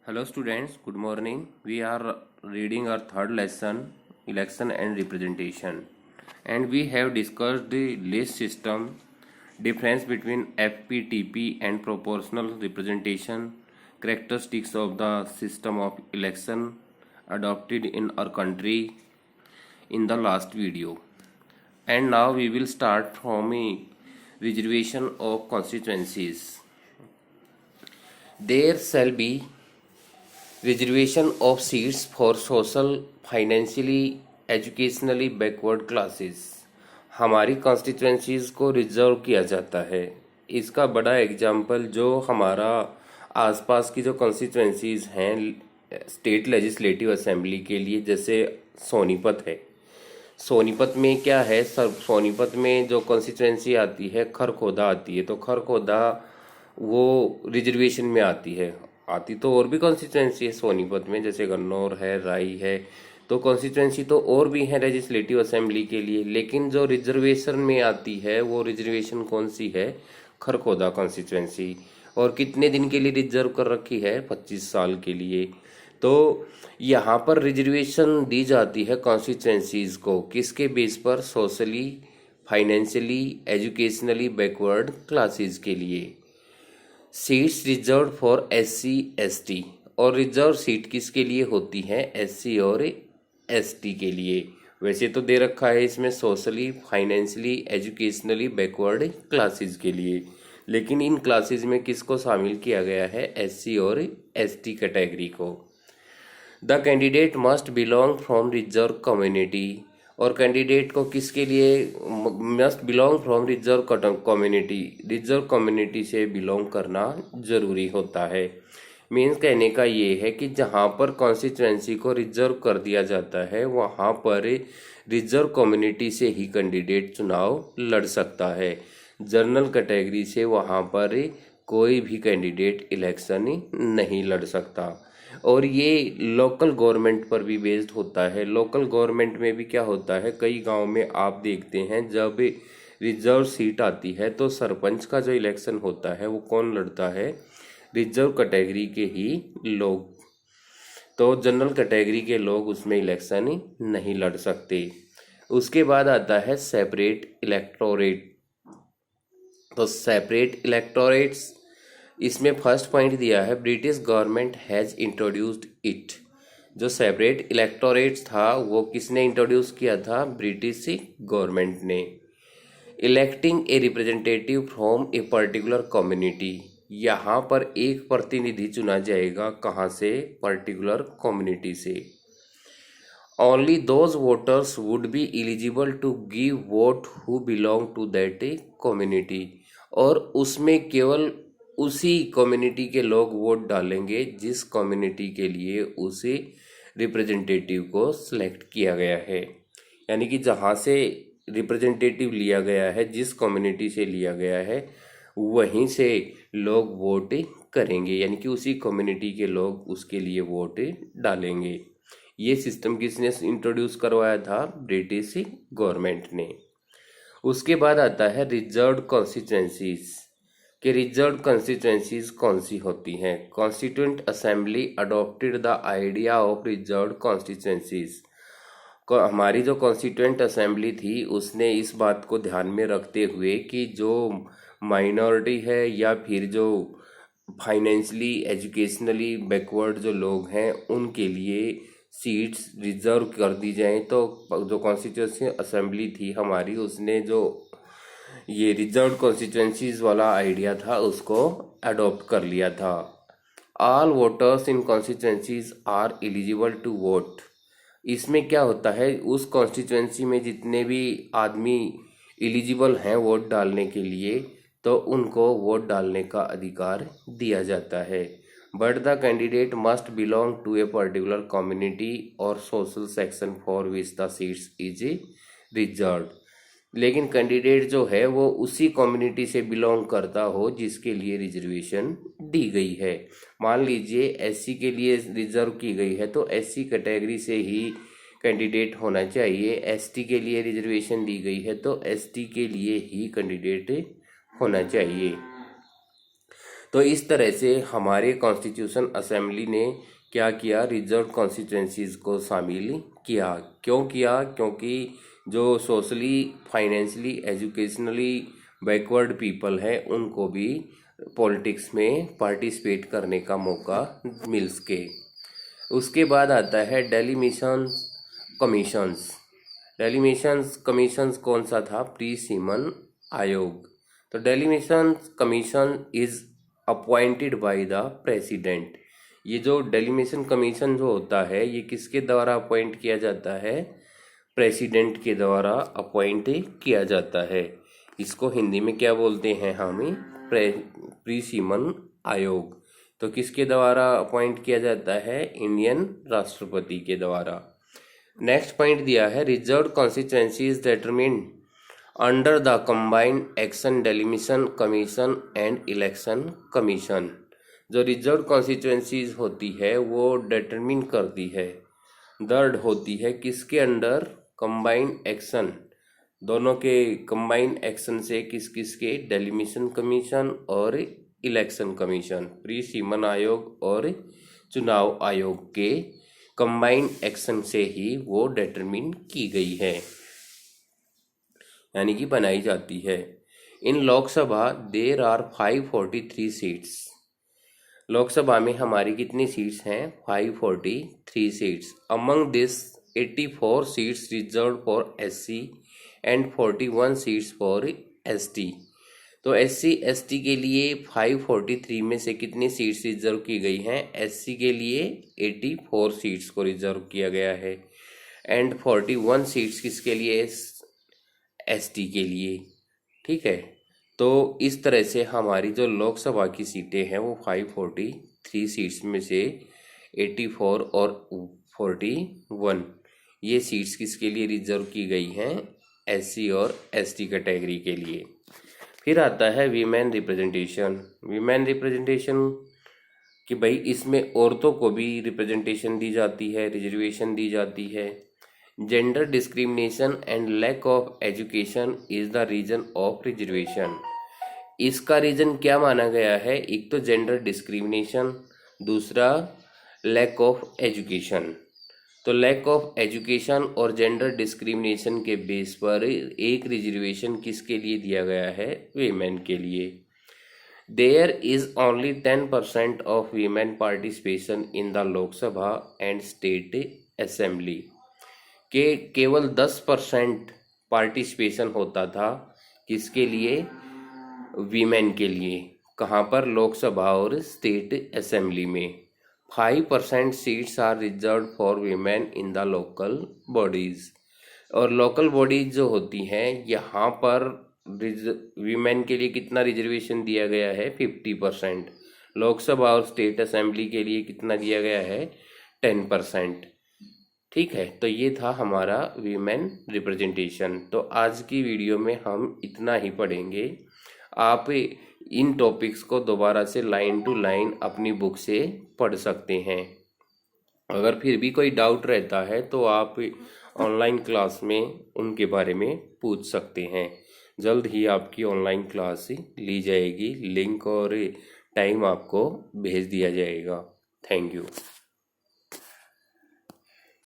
Hello students, good morning. We are reading our third lesson, election and representation. And we have discussed the list system, difference between FPTP and proportional representation, characteristics of the system of election adopted in our country in the last video. And now we will start from a reservation of constituencies. There shall be reservation of seats for social, financially, educationally backward classes हमारी constituencies को reserve किया जाता है। इसका बड़ा example जो हमारा आसपास की जो कॉन्स्टिट्यूंसीज हैं स्टेट लेजिस्लेटिव असेंबली के लिए, जैसे सोनीपत है। सोनीपत में क्या है सर, सोनीपत में जो कॉन्स्टिट्यूंसी आती है खरखोदा आती है, तो खरखोदा वो रिजर्वेशन में आती है। आती तो और भी कॉन्स्टिट्यूंसी है सोनीपत में, जैसे गन्नौर है, राई है, तो कॉन्स्टिट्यूंसी तो और भी है लेजिस्लेटिव असेंबली के लिए। लेकिन जो रिजर्वेशन में आती है वो रिजर्वेशन कौन सी है? खरखोदा कॉन्स्टिट्यूंसी। और कितने दिन के लिए रिजर्व कर रखी है? 25 साल के लिए। तो यहाँ पर रिजर्वेशन दी जाती है कॉन्स्टिट्यूंसीज को किसके बेस पर? Socially, financially, educationally backward classes के लिए। Seats reserve for SC ST, और रिजर्व सीट किसके लिए होती है? SC और ST के लिए। वैसे तो दे रखा है इसमें socially, financially, educationally backward classes के लिए, लेकिन इन क्लासेस में किसको शामिल किया गया है? SC और ST कैटेगरी को। The candidate must belong from reserve community, और कैंडिडेट को किसके लिए must belong from reserve community? Reserve community से बिलोंग करना जरूरी होता है। मीन्स कहने का ये है कि जहाँ पर कॉन्स्टिट्यूंसी को रिजर्व कर दिया जाता है वहाँ पर रिजर्व कम्युनिटी से ही कैंडिडेट चुनाव लड़ सकता है। जनरल कैटेगरी से वहाँ पर कोई भी कैंडिडेट इलेक्शन नहीं लड़ सकता। और ये लोकल गवर्नमेंट पर भी बेस्ड होता है। लोकल गवर्नमेंट में भी क्या होता है, कई गांव में आप देखते हैं जब रिजर्व सीट आती है तो सरपंच का जो इलेक्शन होता है वो कौन लड़ता है? रिजर्व कैटेगरी के ही लोग। तो जनरल कैटेगरी के लोग उसमें इलेक्शन नहीं लड़ सकते। उसके बाद आता है सेपरेट इलेक्टोरेट। तो सेपरेट इलेक्टोरेट्स, इसमें फर्स्ट पॉइंट दिया है British government has introduced it. जो सेपरेट इलेक्टोरेट्स था वो किसने इंट्रोड्यूस किया था? ब्रिटिश गवर्नमेंट ने। Electing a representative from a particular community, यहाँ पर एक प्रतिनिधि चुना जाएगा कहाँ से? पर्टिकुलर कम्युनिटी से। Only those voters would be eligible to give vote who belong to that community, और उसमें केवल उसी कम्युनिटी के लोग वोट डालेंगे जिस कम्युनिटी के लिए उसे रिप्रेजेंटेटिव को सिलेक्ट किया गया है। यानी कि जहाँ से रिप्रेजेंटेटिव लिया गया है, जिस कम्युनिटी से लिया गया है, वहीं से लोग वोट करेंगे, यानी कि उसी कम्युनिटी के लोग उसके लिए वोट डालेंगे। ये सिस्टम किसने इंट्रोड्यूस करवाया था? ब्रिटिश गवर्नमेंट ने। उसके बाद आता है रिजर्व्ड कॉन्स्टिट्यूंसीज। कि रिजर्व कॉन्स्टिट्यूंसीज कौन सी होती हैं? Constituent assembly adopted the idea of reserve constituencies. हमारी जो कॉन्स्टिट्यूंट असेंबली थी उसने इस बात को ध्यान में रखते हुए कि जो माइनॉरिटी है या फिर जो फाइनेंशियली, एजुकेशनली बैकवर्ड जो लोग हैं उनके लिए सीट्स रिजर्व कर दी जाएं। तो जो कॉन्स्टिट्यूंसी असेंबली थी हमारी, उसने जो ये रिजर्व कॉन्स्टिट्यूंसीज वाला आइडिया था उसको अडॉप्ट कर लिया था। All voters in constituencies are eligible to vote. इसमें क्या होता है, उस कॉन्स्टिट्यूंसी में जितने भी आदमी एलिजिबल हैं वोट डालने के लिए, तो उनको वोट डालने का अधिकार दिया जाता है। But the candidate must belong to a particular community और social section for which the seats is reserve. लेकिन कैंडिडेट जो है वो उसी कम्युनिटी से बिलोंग करता हो जिसके लिए रिजर्वेशन दी गई है। मान लीजिए SC के लिए रिजर्व की गई है तो SC कैटेगरी से ही कैंडिडेट होना चाहिए। ST के लिए रिजर्वेशन दी गई है तो ST के लिए ही कैंडिडेट होना चाहिए। तो इस तरह से हमारे कॉन्स्टिट्यूशन असेंबली ने क्या किया, रिजर्व कॉन्स्टिट्यूंसीज को शामिल किया। क्यों किया? क्योंकि जो socially, financially, educationally backward people है उनको भी पॉलिटिक्स में पार्टिसिपेट करने का मौका मिल सके। उसके बाद आता है डेलिमिशन कमीशंस। डेलिमिशन कमीशंस कौन सा था? प्री सीमन आयोग। तो delimitation commission is appointed by the president. ये जो डेलिमिशन कमीशन जो होता है ये किसके द्वारा अपॉइंट किया जाता है? प्रेसिडेंट के द्वारा अपॉइंट किया जाता है। इसको हिंदी में क्या बोलते हैं हम? प्री सीमन आयोग। तो किसके द्वारा अपॉइंट किया जाता है? इंडियन राष्ट्रपति के द्वारा। नेक्स्ट पॉइंट दिया है, reserve constituencies determined under the combined action delimitation commission and election commission. जो रिजर्व कॉन्स्टिट्यूएंसीज होती है वो डिटरमिन करती है, दर्ज होती है किसके अंडर? कंबाइंड एक्शन, दोनों के कंबाइंड एक्शन से किस किस के? डेलिमिशन कमीशन और इलेक्शन कमीशन, प्री सीमन आयोग और चुनाव आयोग के कंबाइंड एक्शन से ही वो डिटरमिन की गई है, यानी कि बनाई जाती है। इन Lok Sabha there are 543 seats. Lok Sabha में हमारी कितनी सीट्स हैं? 543 seats. Among this 84 seats reserve for SC and 41 seats for ST. तो एससी एसटी के लिए 543 में से कितनी सीट्स रिजर्व की गई हैं? एससी के लिए 84 सीट्स को रिजर्व किया गया है एंड 41 सीट्स किसके लिए? एसटी के लिए। ठीक है, तो इस तरह से हमारी जो लोकसभा की सीटें हैं वो 543 सीट्स में से 84 और 41 ये सीट्स किसके लिए रिजर्व की गई हैं? एससी और एसटी कैटेगरी के लिए। फिर आता है वीमेन रिप्रेजेंटेशन। वीमेन रिप्रेजेंटेशन कि भाई इसमें औरतों को भी रिप्रेजेंटेशन दी जाती है, रिजर्वेशन दी जाती है। Gender discrimination and lack of education is the reason of reservation. इसका रीजन क्या माना गया है? एक तो जेंडर डिस्क्रिमिनेशन, दूसरा लैक ऑफ एजुकेशन। तो लैक ऑफ एजुकेशन और जेंडर डिस्क्रिमिनेशन के बेस पर एक रिजर्वेशन किसके लिए दिया गया है? वीमेन के लिए। There is only 10% of women participation in the Lok Sabha and state assembly. के केवल 10% पार्टिसिपेशन होता था किसके लिए? वीमेन के लिए। कहाँ पर? लोकसभा और स्टेट असेंबली में। 5% seats are reserve for women in the local bodies. और लोकल बॉडीज जो होती हैं यहाँ पर वीमेन के लिए कितना रिजर्वेशन दिया गया है? 50%। लोकसभा और स्टेट असेंबली के लिए कितना दिया गया है? 10%। ठीक है, तो ये था हमारा वीमेन रिप्रेजेंटेशन। तो आज की वीडियो में हम इतना ही पढ़ेंगे। आप इन टॉपिक्स को दोबारा से लाइन टू लाइन अपनी बुक से पढ़ सकते हैं। अगर फिर भी कोई डाउट रहता है तो आप ऑनलाइन क्लास में उनके बारे में पूछ सकते हैं। जल्द ही आपकी ऑनलाइन क्लास ली जाएगी, लिंक और टाइम आपको भेज दिया जाएगा। Thank you.